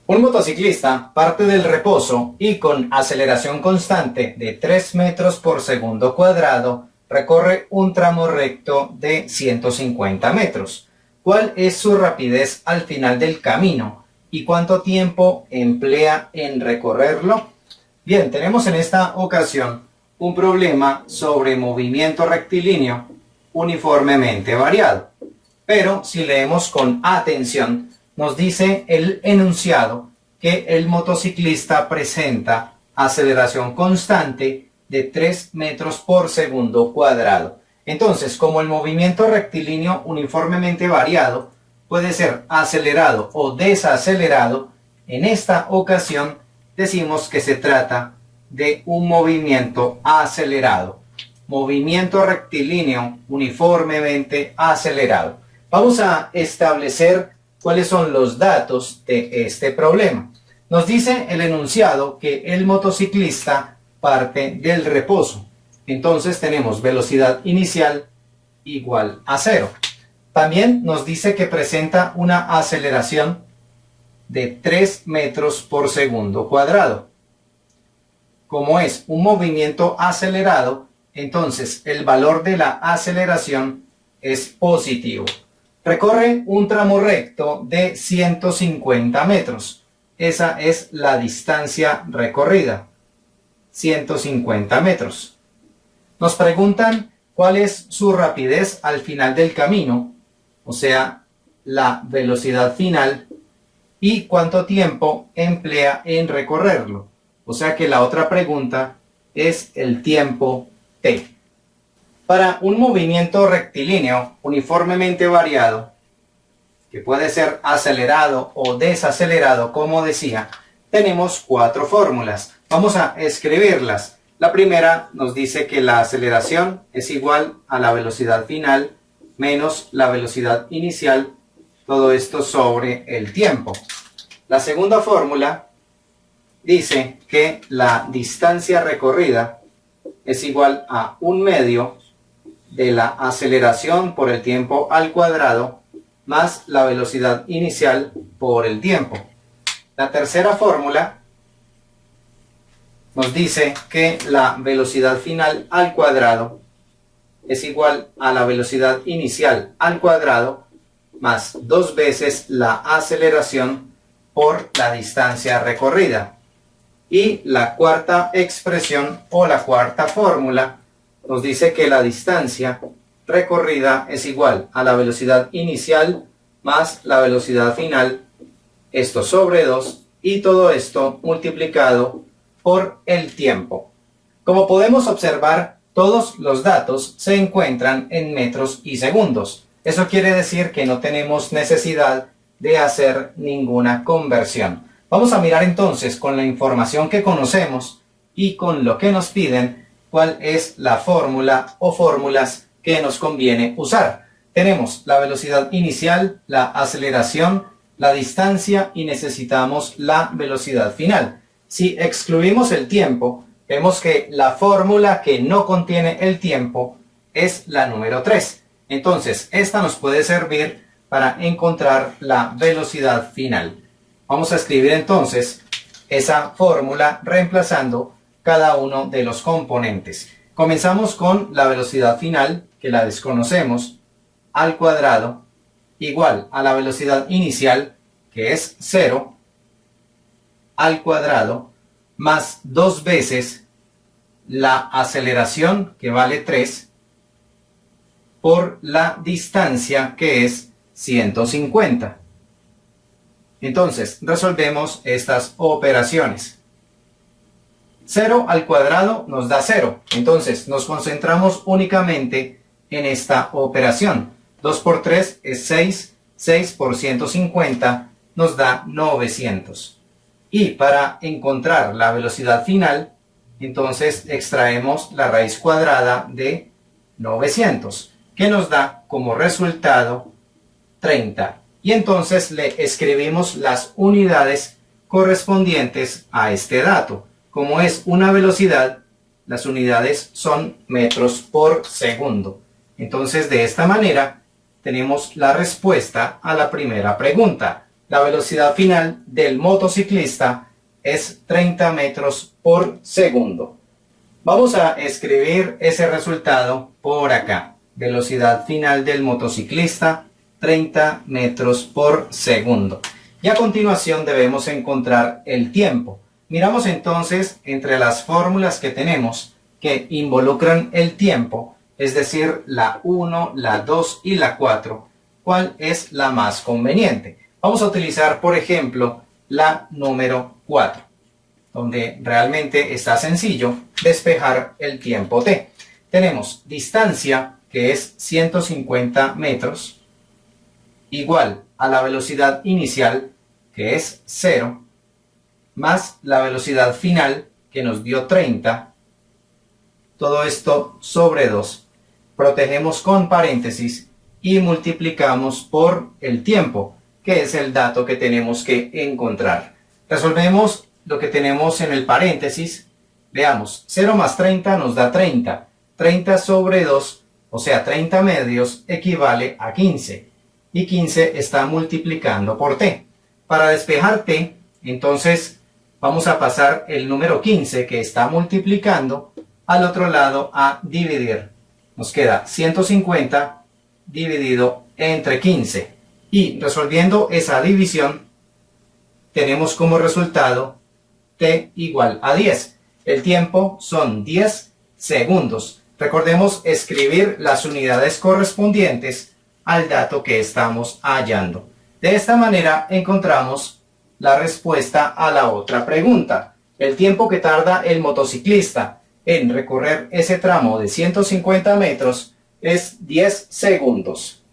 Un motociclista parte del reposo y con aceleración constante de 3 metros por segundo cuadrado recorre un tramo recto de 150 metros. ¿Cuál es su rapidez al final del camino y cuánto tiempo emplea en recorrerlo? Bien, tenemos en esta ocasión un problema sobre movimiento rectilíneo uniformemente variado. Pero si leemos con atención, nos dice el enunciado que el motociclista presenta aceleración constante de 3 metros por segundo cuadrado. Entonces, como el movimiento rectilíneo uniformemente variado puede ser acelerado o desacelerado, en esta ocasión decimos que se trata de un movimiento acelerado. Movimiento rectilíneo uniformemente acelerado. Vamos a establecer cuáles son los datos de este problema. Nos dice el enunciado que el motociclista parte del reposo. Entonces tenemos velocidad inicial igual a 0. También nos dice que presenta una aceleración de 3 metros por segundo cuadrado. Como es un movimiento acelerado, entonces el valor de la aceleración es positivo. Recorre un tramo recto de 150 metros. Esa es la distancia recorrida. 150 metros. Nos preguntan cuál es su rapidez al final del camino, o sea, la velocidad final, y cuánto tiempo emplea en recorrerlo. O sea que la otra pregunta es el tiempo t. Para un movimiento rectilíneo uniformemente variado, que puede ser acelerado o desacelerado, como decía, tenemos 4 fórmulas. Vamos a escribirlas. La primera nos dice que la aceleración es igual a la velocidad final menos la velocidad inicial, todo esto sobre el tiempo. La segunda fórmula dice que la distancia recorrida es igual a 1/2 de la aceleración por el tiempo al cuadrado más la velocidad inicial por el tiempo. La tercera fórmula nos dice que la velocidad final al cuadrado es igual a la velocidad inicial al cuadrado más 2 veces la aceleración por la distancia recorrida. Y la cuarta expresión o la cuarta fórmula nos dice que la distancia recorrida es igual a la velocidad inicial más la velocidad final, esto sobre 2, y todo esto multiplicado por el tiempo. Como podemos observar, todos los datos se encuentran en metros y segundos. Eso quiere decir que no tenemos necesidad de hacer ninguna conversión. Vamos a mirar entonces con la información que conocemos y con lo que nos piden cuál es la fórmula o fórmulas que nos conviene usar. Tenemos la velocidad inicial, la aceleración, la distancia y necesitamos la velocidad final. Si excluimos el tiempo, vemos que la fórmula que no contiene el tiempo es la número 3. Entonces, esta nos puede servir para encontrar la velocidad final. Vamos a escribir entonces esa fórmula reemplazando cada uno de los componentes. Comenzamos con la velocidad final, que la desconocemos, al cuadrado, igual a la velocidad inicial, que es 0, al cuadrado, más 2 veces la aceleración, que vale 3, por la distancia, que es 150. Entonces, resolvemos estas operaciones. 0 al cuadrado nos da 0. Entonces, nos concentramos únicamente en esta operación. 2 por 3 es 6. 6 por 150 nos da 900. Y para encontrar la velocidad final, entonces extraemos la raíz cuadrada de 900, que nos da como resultado 30. Y entonces le escribimos las unidades correspondientes a este dato. Como es una velocidad, las unidades son metros por segundo. Entonces, de esta manera, tenemos la respuesta a la primera pregunta. La velocidad final del motociclista es 30 metros por segundo. Vamos a escribir ese resultado por acá. Velocidad final del motociclista, 30 metros por segundo. Y a continuación debemos encontrar el tiempo. Miramos entonces entre las fórmulas que tenemos que involucran el tiempo, es decir, la 1, la 2 y la 4, ¿cuál es la más conveniente? Vamos a utilizar, por ejemplo, la número 4, donde realmente está sencillo despejar el tiempo t. Tenemos distancia, que es 150 metros, igual a la velocidad inicial, que es 0, más la velocidad final, que nos dio 30, todo esto sobre 2. Protegemos con paréntesis y multiplicamos por el tiempo, que es el dato que tenemos que encontrar. Resolvemos lo que tenemos en el paréntesis. Veamos, 0 más 30 nos da 30. 30 sobre 2, o sea, 30 medios, equivale a 15. Y 15 está multiplicando por t. Para despejar t, entonces vamos a pasar el número 15 que está multiplicando al otro lado a dividir. Nos queda 150 dividido entre 15. Y resolviendo esa división, tenemos como resultado t igual a 10. El tiempo son 10 segundos. Recordemos escribir las unidades correspondientes al dato que estamos hallando. De esta manera encontramos la respuesta a la otra pregunta. El tiempo que tarda el motociclista en recorrer ese tramo de 150 metros es 10 segundos.